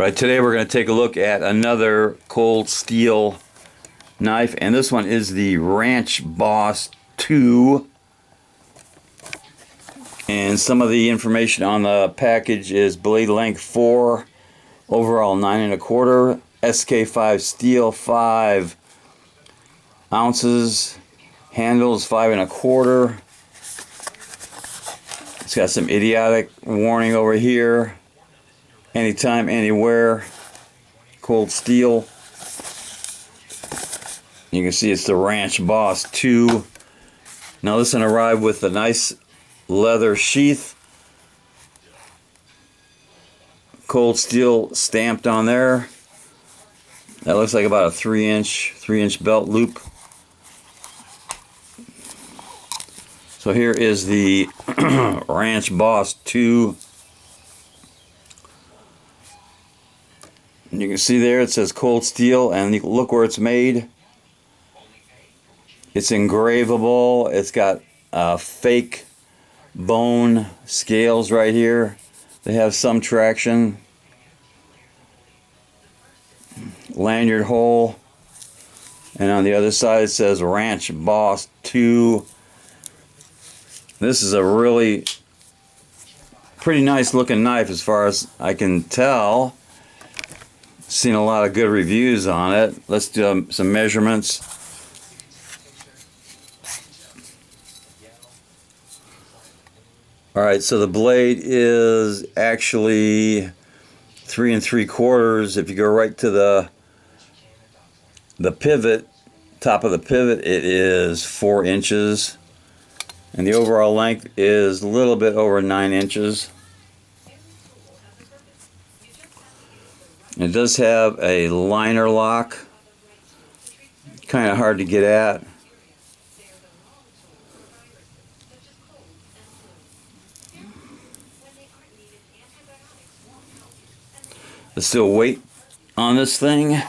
Right, today we're going to take a look at another cold steel knife, and this one is the Ranch Boss 2. And some of the information on the package is blade length 4, overall 9 1/4, SK5 steel 5 ounces, handles 5 1/4. It's got some idiotic warning over here. Anytime, anywhere, cold steel. You can see it's the Ranch Boss 2. Now this one arrived with a nice leather sheath. Cold steel stamped on there. That looks like about a 3-inch belt loop. So here is the Ranch Boss 2. You can see there it says cold steel, and look where it's made. It's engravable. It's got fake bone scales right here. They have some traction. Lanyard hole. And on the other side it says Ranch Boss 2. This is a really pretty nice looking knife as far as I can tell. Seen a lot of good reviews on it. Let's do some measurements. Alright, so the blade is actually 3 3/4. If you go right to the pivot, top of the pivot, it is 4 inches. And the overall length is a little bit over 9 inches. It does have a liner lock, kind of hard to get at. There's still weight on this thing. I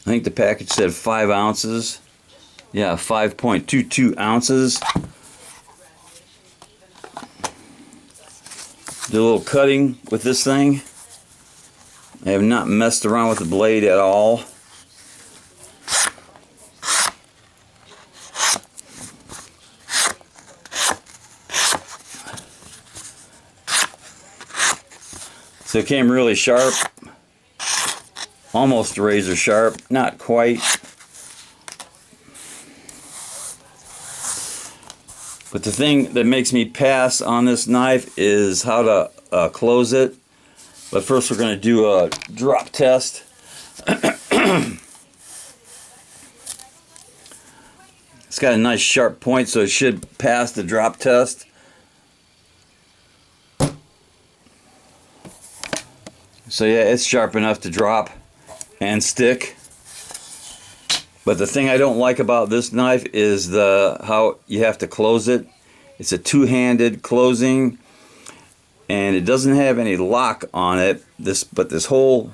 think the package said 5 ounces. Yeah, 5.22 ounces. Do a little cutting with this thing. I have not messed around with the blade at all. So it came really sharp. Almost razor sharp, not quite. But the thing that makes me pass on this knife is how to close it. But first we're going to do a drop test. It's got a nice sharp point, so it should pass the drop test. So yeah, it's sharp enough to drop and stick. But the thing I don't like about this knife is how you have to close it. It's a two-handed closing, and it doesn't have any lock on it. But this whole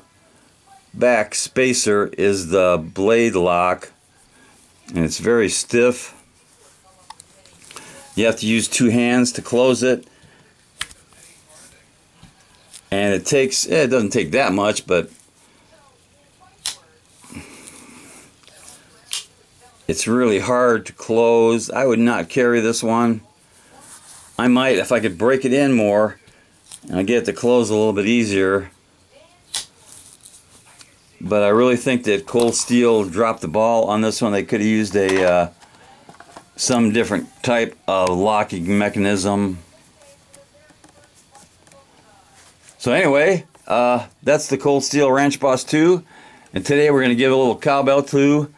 back spacer is the blade lock, and it's very stiff. You have to use 2 hands to close it, and it doesn't take that much, but it's really hard to close. I would not carry this one. I might if I could break it in more and I get it to close a little bit easier. But I really think that Cold Steel dropped the ball on this one. They could have used some different type of locking mechanism. So anyway, that's the Cold Steel Ranch Boss 2. And today we're going to give a little cowbell to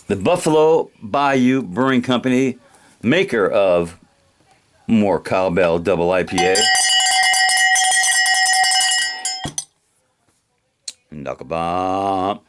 the Buffalo Bayou Brewing Company, maker of more Cowbell Double IPA. Knuckle bump.